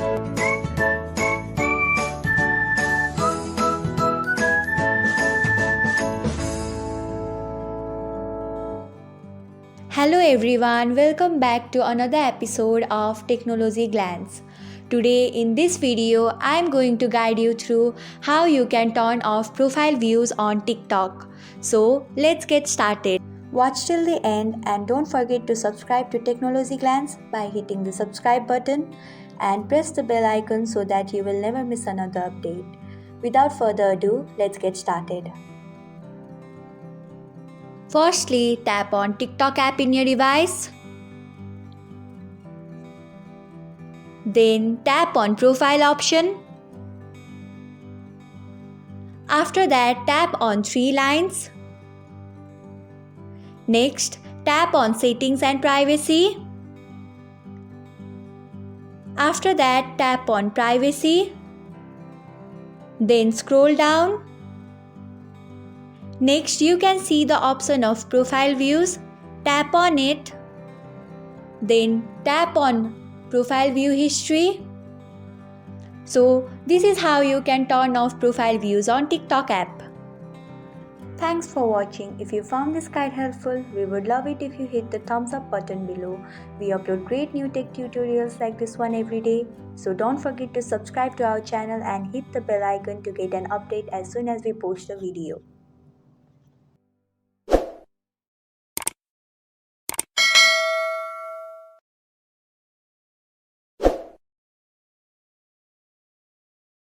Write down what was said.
Hello everyone, welcome back to another episode of Technologyglance. Today in this video, I am going to guide you through how you can turn off profile views on TikTok. So let's get started. Watch till the end and don't forget to subscribe to Technologyglance by hitting the subscribe button and press the bell icon so that you will never miss another update. Without further ado, let's get started. Firstly, tap on TikTok app in your device. Then tap on profile option. After that, tap on three lines. Next, tap on settings and privacy. After that, tap on privacy. Then scroll down. Next, you can see the option of profile views. Tap on it. Then tap on profile view history. So this is how you can turn off profile views on TikTok app. Thanks for watching. If you found this guide helpful, we would love it if you hit the thumbs up button below. We upload great new tech tutorials like this one every day. So don't forget to subscribe to our channel and hit the bell icon to get an update as soon as we post a video.